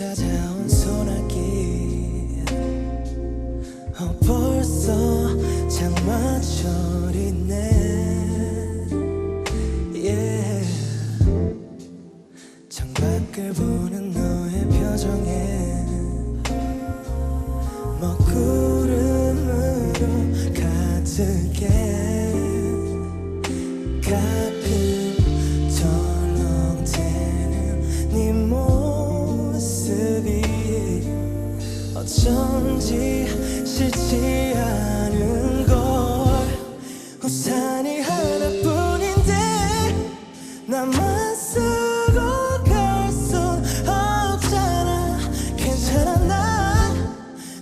찾아온 소나기 벌써 장마철이네 yeah. 창밖을 보는 너의 표정에 먹구름으로 가득해 가끔 덜렁대는 네 모습이 어쩐지 싫지 않은 걸 우산이 하나뿐인데 나만 쓰고 갈 순 없잖아 괜찮아 난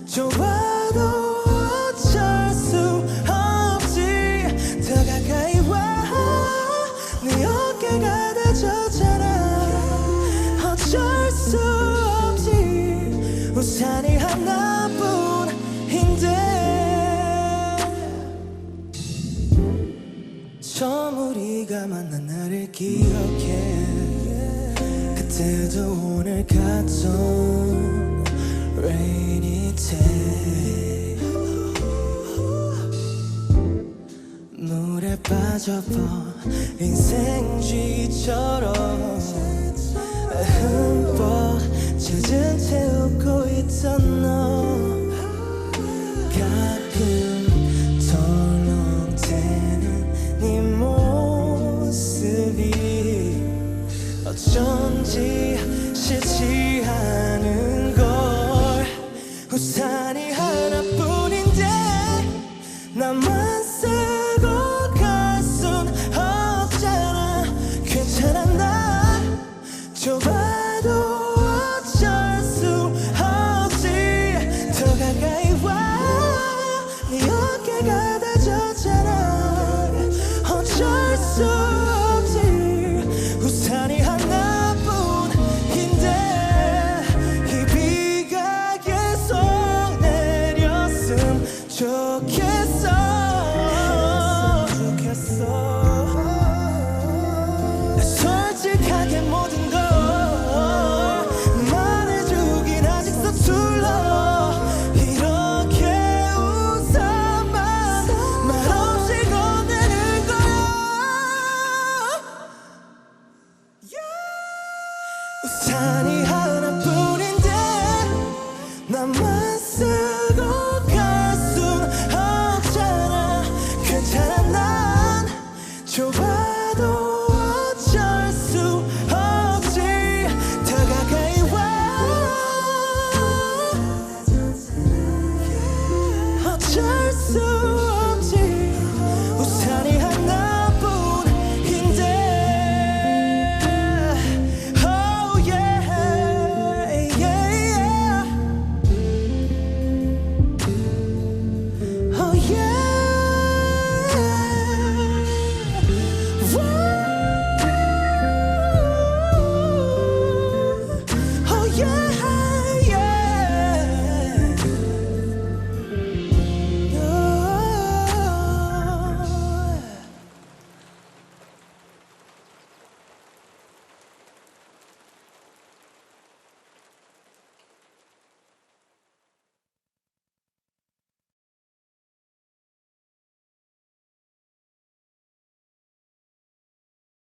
좁아도 어쩔 수 없지 더 가까이 와 네 어깨가 다졌잖아 어쩔 수 없지 우산이 하나뿐인데 처음 우리가 만난 날을 기억해 그때도 오늘 같던 rainy day 물에 빠져버린 생쥐처럼 흠뻑 젖은 채 웃고 있던 너 가끔 덜렁대는 네 모습이 어쩐지 싫지 않은 걸 우산이 하나뿐인데 나만 쓰고 갈 순 없잖아 괜찮아 난 좁아도 어쩔 수 없지 더 가까이 와 네 어깨가 다졌잖아 어쩔 수 없지 우산이 하나뿐인데 이 비가 계속 내렸음 좋겠어 솔직하게 모든 걸 말해주긴 아직 서툴러 이렇게 웃어만 말없이 건네는 거야 우산이